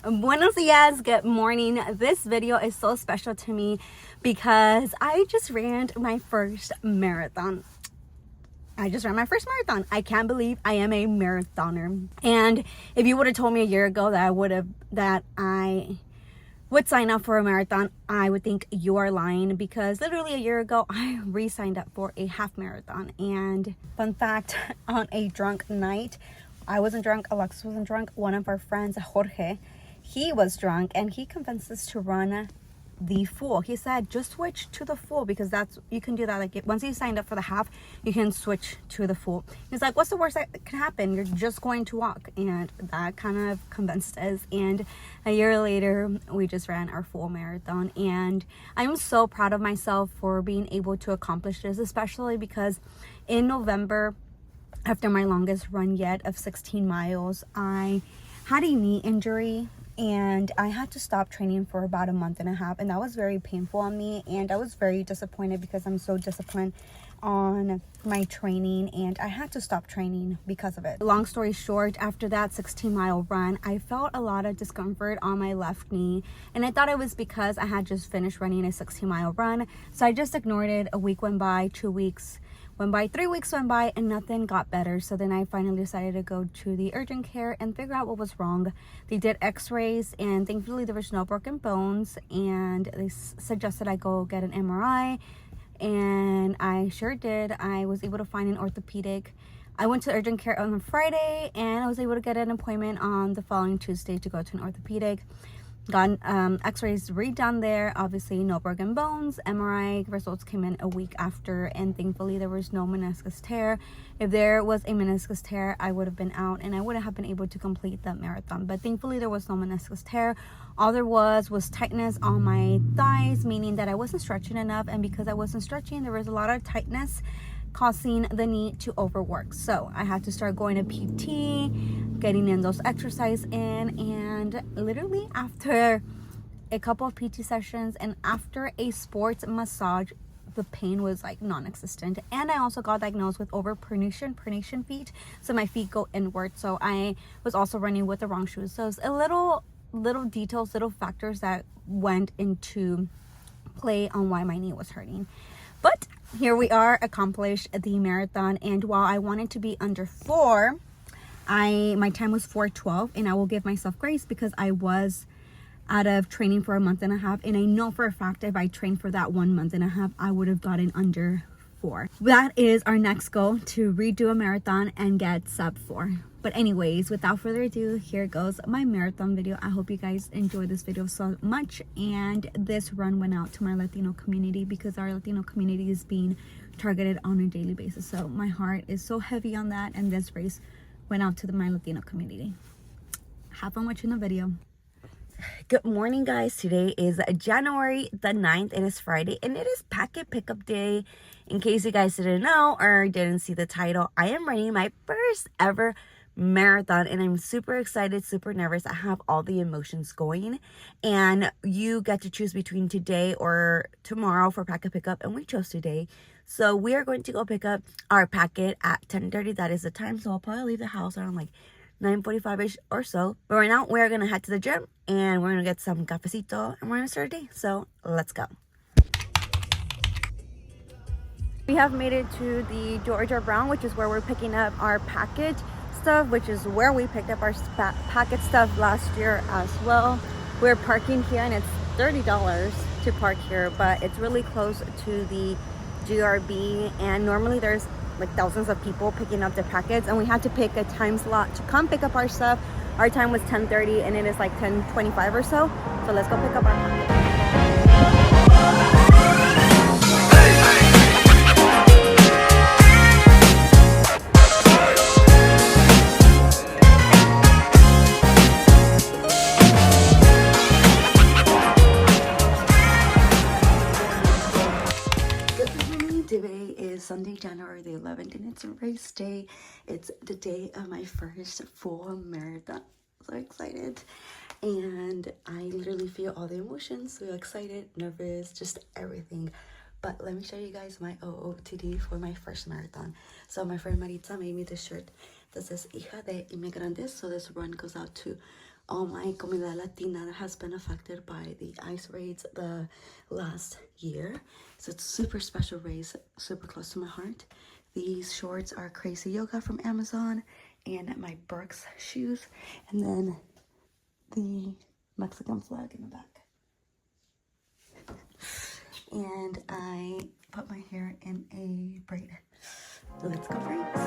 Buenos dias, good morning. This video is so special to me because I just ran my first marathon. I can't believe I am a marathoner. And if you would have told me a year ago that I would sign up for a marathon, I would think you are lying, because literally a year ago I re-signed up for a half marathon. And fun fact, on a drunk night, I wasn't drunk, Alexis wasn't drunk, one of our friends, Jorge, he was drunk and he convinced us to run the full. He said just switch to the full, because you can do that, like once you signed up for the half you can switch to the full. He's like, what's the worst that can happen? You're just going to walk. And that kind of convinced us, and a year later we just ran our full marathon. And I'm so proud of myself for being able to accomplish this, especially because in November, after my longest run yet of 16 miles, I had a knee injury and I had to stop training for about a month and a half, and that was very painful on me. And I was very disappointed because I'm so disciplined on my training, and I had to stop training because of it. Long story short, after that 16-mile run, I felt a lot of discomfort on my left knee, and I thought it was because I had just finished running a 16-mile run. So I just ignored it. A week went by, 2 weeks went by, 3 weeks went by, and nothing got better. So then I finally decided to go to the urgent care and figure out what was wrong. They did x-rays, and thankfully there was no broken bones, and they suggested I go get an MRI, and I sure did. I was able to find an orthopedic. I went to urgent care on a Friday, and I was able to get an appointment on the following Tuesday to go to an orthopedic. Got x-rays redone there, obviously no broken bones. MRI results came in a week after, and thankfully there was no meniscus tear. If there was a meniscus tear, I would have been out and I wouldn't have been able to complete that marathon. But thankfully there was no meniscus tear. All there was tightness on my thighs, meaning that I wasn't stretching enough, and because I wasn't stretching, there was a lot of tightness causing the knee to overwork. So I had to start going to PT, getting in those exercises in, and literally after a couple of PT sessions and after a sports massage, the pain was like non-existent. And I also got diagnosed with overpronation feet, so my feet go inward. So I was also running with the wrong shoes. So it's a little details, little factors that went into play on why my knee was hurting. But here we are, accomplished the marathon. And while I wanted to be under 4, my time was 4:12, and I will give myself grace because I was out of training for a month and a half, and I know for a fact if I trained for that 1 month and a half, I would have gotten under 4. That is our next goal, to redo a marathon and get sub 4. But anyways, without further ado, here goes my marathon video. I hope you guys enjoyed this video so much. And this run went out to my Latino community, because our Latino community is being targeted on a daily basis. So my heart is so heavy on that, and this race went out to my Latino community. Have fun watching the video. Good morning, guys. Today is January the 9th. It is Friday, and it is packet pickup day. In case you guys didn't know or didn't see the title, I am running my first ever marathon, and I'm super excited, super nervous. I have all the emotions going, and you get to choose between today or tomorrow for packet pickup, and we chose today. So we are going to go pick up our packet at 10:30. That is the time. So I'll probably leave the house around like 9:45ish or so. But right now we're gonna head to the gym, and we're gonna get some cafecito, and we're gonna start our day. So let's go. We have made it to the Georgia Brown, which is where we're picking up our packet stuff, which is where we picked up our packet stuff last year as well. We're parking here, and it's $30 to park here, but it's really close to the GRB, and normally there's like thousands of people picking up their packets, and we had to pick a time slot to come pick up our stuff. Our time was 10:30, and it is like 10:25 or so. So let's go pick up our packet. Today is Sunday, January the 11th, and it's a race day. It's the day of my first full marathon. So excited. And I literally feel all the emotions. So excited, nervous, just everything. But let me show you guys my OOTD for my first marathon. So my friend Maritza made me this shirt that says Hija de Inmigrantes. So this run goes out to all my Comida Latina that has been affected by the ICE raids the last year. So it's super special race, super close to my heart. These shorts are Crazy Yoga from Amazon, and my Birks shoes, and then the Mexican flag in the back. And I put my hair in a braid. Let's go, friends.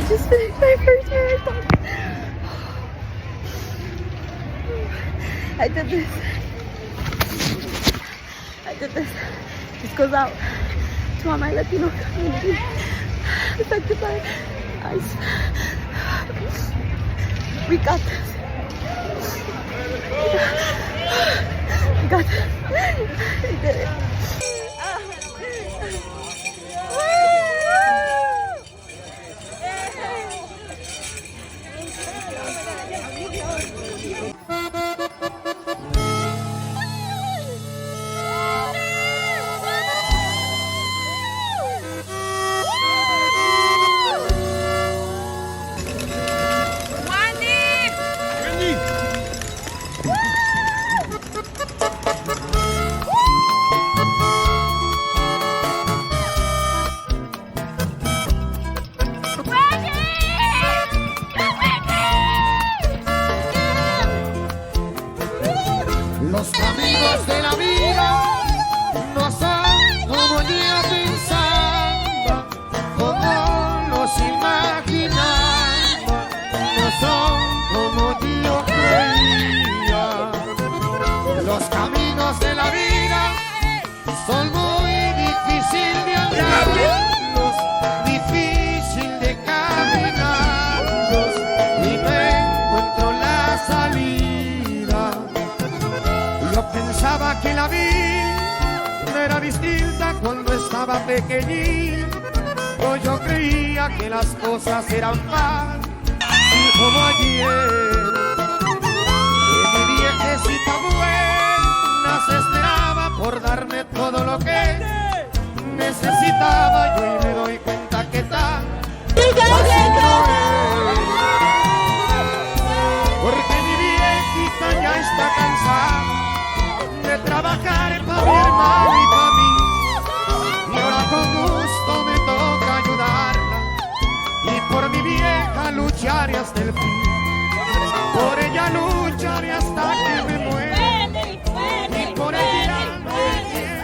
Just finished my first marathon. I did this. This goes out to all my Latino community affected by ICE. We got this. We got this. We did it. Los caminos de la vida no son como yo pensaba, como los imaginaba, no son como yo creía. Los caminos de la vida son muy difíciles de andarlos, difícil de caminarlos, y no encuentro la salida. Yo pensaba que la vida era distinta cuando estaba pequeñito, o yo creía que las cosas eran más y como ayer. Que mi viejecita buena se esperaba por darme todo lo que necesitaba, yo y me doy cuenta que tal fácil no es. Porque mi viejita ya está cansada de trabajar para mi hermano y para mí, y ahora con gusto me toca ayudarla, y por mi vieja lucharé hasta el fin, por ella lucharé hasta que me muera, y por ella me quiero.